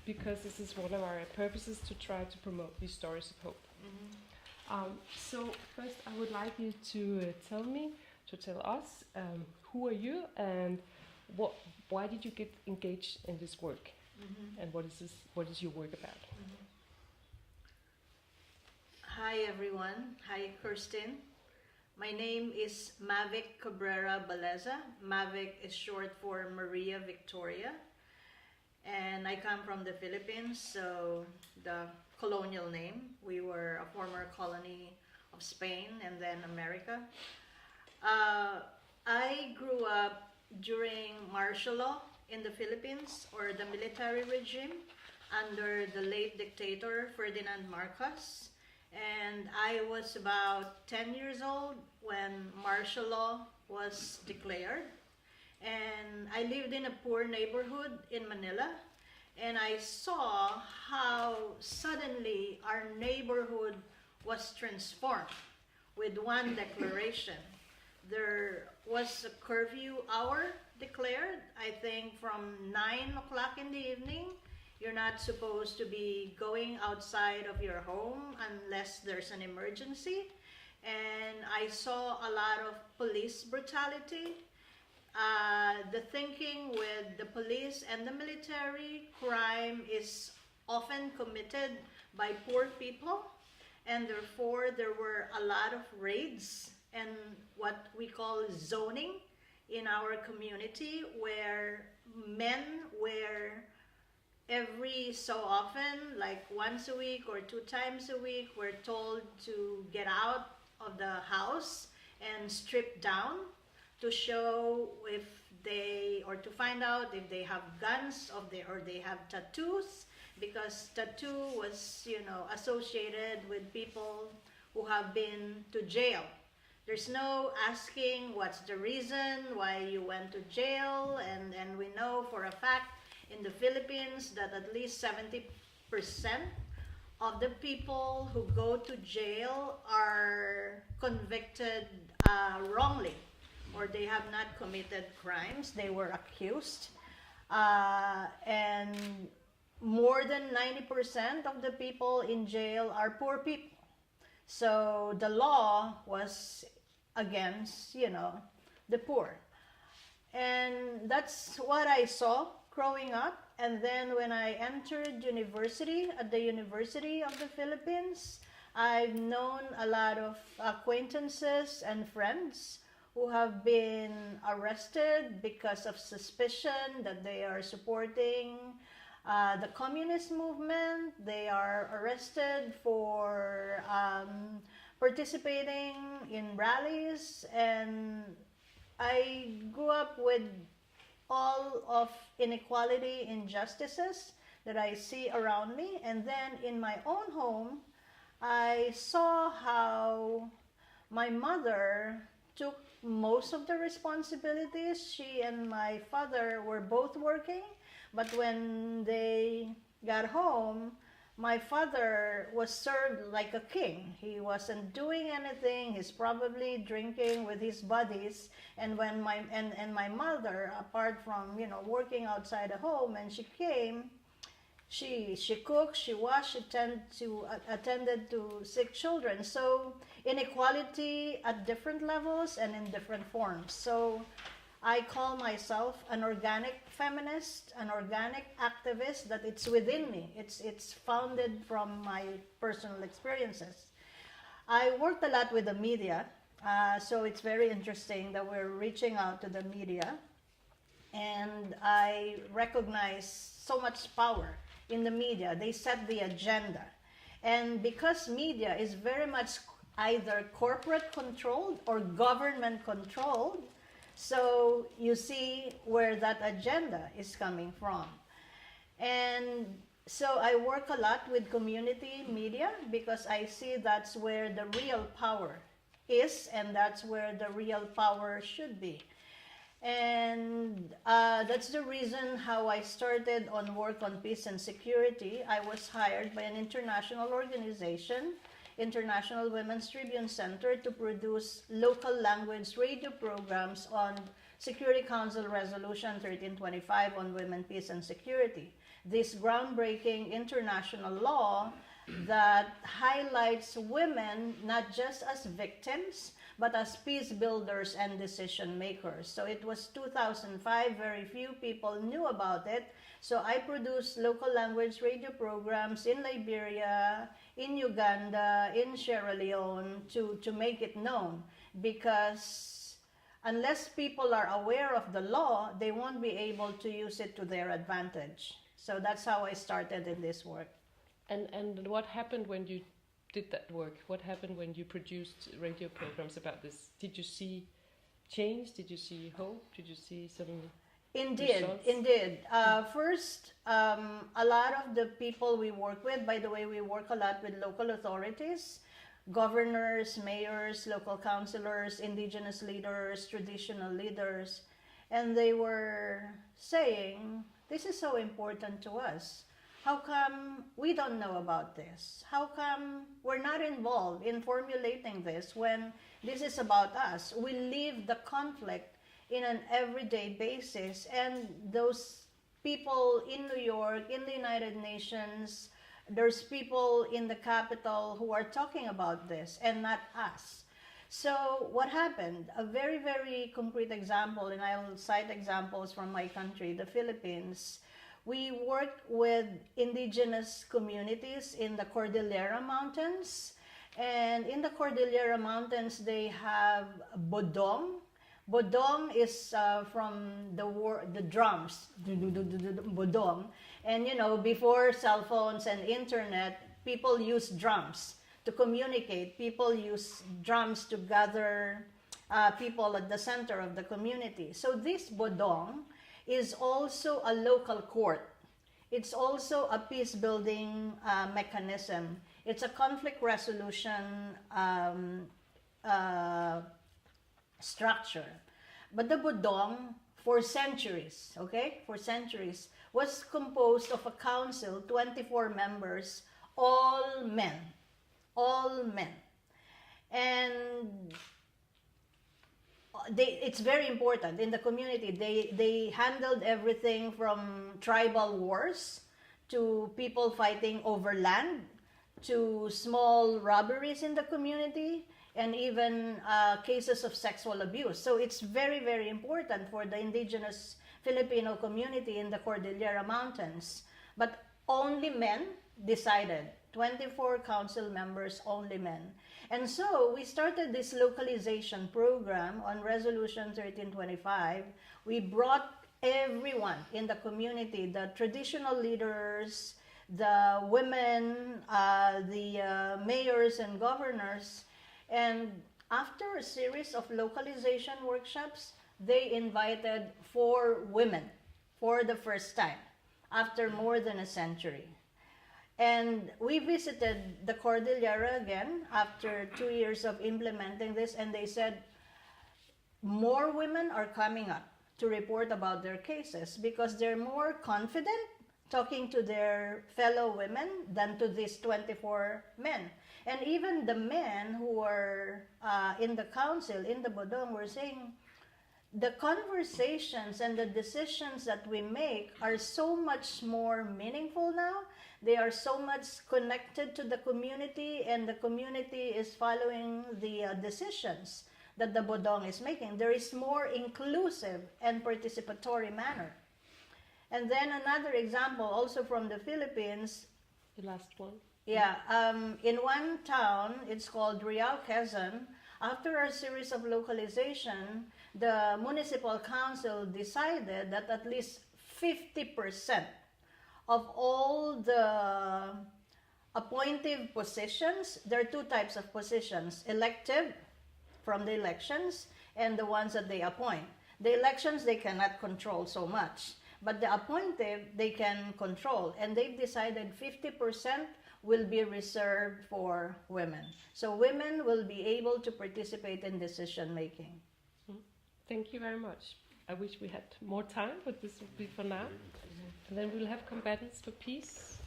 because this is one of our purposes to try to promote these stories of hope. So first, I would like you to tell us, who are you and why did you get engaged in this work, and what is your work about? Hi everyone. Hi Kirsten. My name is Victoria Balleza. Mavic is short for Maria Victoria. And I come from the Philippines, so the colonial name. We were a former colony of Spain and then America. I grew up during martial law in the Philippines, or the military regime, under the late dictator Ferdinand Marcos. And I was about 10 years old when martial law was declared. And I lived in a poor neighborhood in Manila, and I saw how suddenly our neighborhood was transformed with one declaration. There was a curfew hour declared, I think from 9 o'clock in the evening. You're not supposed to be going outside of your home unless there's an emergency. And I saw a lot of police brutality. The thinking with the police and the military, crime is often committed by poor people, and therefore there were a lot of raids and what we call zoning in our community, where men were every so often, like once a week or 2 times a week, were told to get out of the house and strip down to show if they, or to find out if they have guns or they have tattoos, because tattoo was, associated with people who have been to jail. There's no asking what's the reason why you went to jail, and we know for a fact in the Philippines that at least 70% of the people who go to jail are convicted wrongly, or they have not committed crimes. They were accused. And more than 90% of the people in jail are poor people. So the law was against, the poor. And that's what I saw growing up. And then when I entered university, at the University of the Philippines, I've known a lot of acquaintances and friends who have been arrested because of suspicion that they are supporting the communist movement. They are arrested for participating in rallies, and I grew up with all of inequality, injustices that I see around me. And then in my own home, I saw how my mother took most of the responsibilities. She and my father were both working, but when they got home, my father was served like a king. He wasn't doing anything. He's probably drinking with his buddies. And when my mother, apart from working outside the home, and she came, she cooked, she washed, she attended to sick children. So inequality at different levels and in different forms. So I call myself an organic feminist, an organic activist, that it's within me. It's founded from my personal experiences. I worked a lot with the media, so it's very interesting that we're reaching out to the media. And I recognize so much power in the media. They set the agenda. And because media is very much either corporate controlled or government controlled, so you see where that agenda is coming from. And so I work a lot with community media because I see that's where the real power is, and that's where the real power should be. And that's the reason how I started on work on peace and security. I was hired by an international organization, International Women's Tribune Center, to produce local language radio programs on Security Council Resolution 1325 on women, peace, and security. this groundbreaking international law that highlights women not just as victims, but as peace builders and decision makers. So it was 2005, very few people knew about it. So I produced local language radio programs in Liberia, in Uganda, in Sierra Leone to make it known, because unless people are aware of the law, they won't be able to use it to their advantage. So that's how I started in this work. And what happened when you did that work? What happened when you produced radio programs about this? Did you see change? Did you see hope? Did you see some results? Indeed. First, a lot of the people we work with, by the way, we work a lot with local authorities, governors, mayors, local councillors, indigenous leaders, traditional leaders, and they were saying, this is so important to us. How come we don't know about this? How come we're not involved in formulating this when this is about us? We live the conflict in an everyday basis, and those people in New York, in the United Nations, there's people in the capital who are talking about this and not us. So what happened? A very, very concrete example, and I will cite examples from my country, the Philippines. We work with indigenous communities in the Cordillera Mountains. And in the Cordillera Mountains, they have bodong. Bodong is from the drums, bodong. And you know, before cell phones and internet, people use drums to communicate. People use drums to gather people at the center of the community. So this bodong is also a local court. It's also a peace-building mechanism. It's a conflict resolution structure. But the bodong, for centuries, was composed of a council, 24 members, all men. And it's very important in the community. They handled everything from tribal wars to people fighting over land to small robberies in the community and even cases of sexual abuse. So it's very, very important for the indigenous Filipino community in the Cordillera Mountains. But only men decided. 24 council members, only men. And so we started this localization program on Resolution 1325. We brought everyone in the community, the traditional leaders, the women, the mayors and governors. And after a series of localization workshops, they invited 4 women for the first time after more than a century. And we visited the Cordillera again after 2 years of implementing this, and they said more women are coming up to report about their cases because they're more confident talking to their fellow women than to these 24 men. And even the men who were in the council, in the bodong, were saying, the conversations and the decisions that we make are so much more meaningful now. They are so much connected to the community, and the community is following the decisions that the bodong is making. There is more inclusive and participatory manner. And then another example, also from the Philippines. The last one. Yeah, in one town, it's called Riau, Quezon. After a series of localization, the municipal council decided that at least 50% of all the appointive positions, there are 2 types of positions, elective from the elections and the ones that they appoint. The elections they cannot control so much, but the appointive they can control, and they've decided 50% will be reserved for women. So women will be able to participate in decision making. Thank you very much. I wish we had more time, but this will be for now. And then we'll have combatants for peace.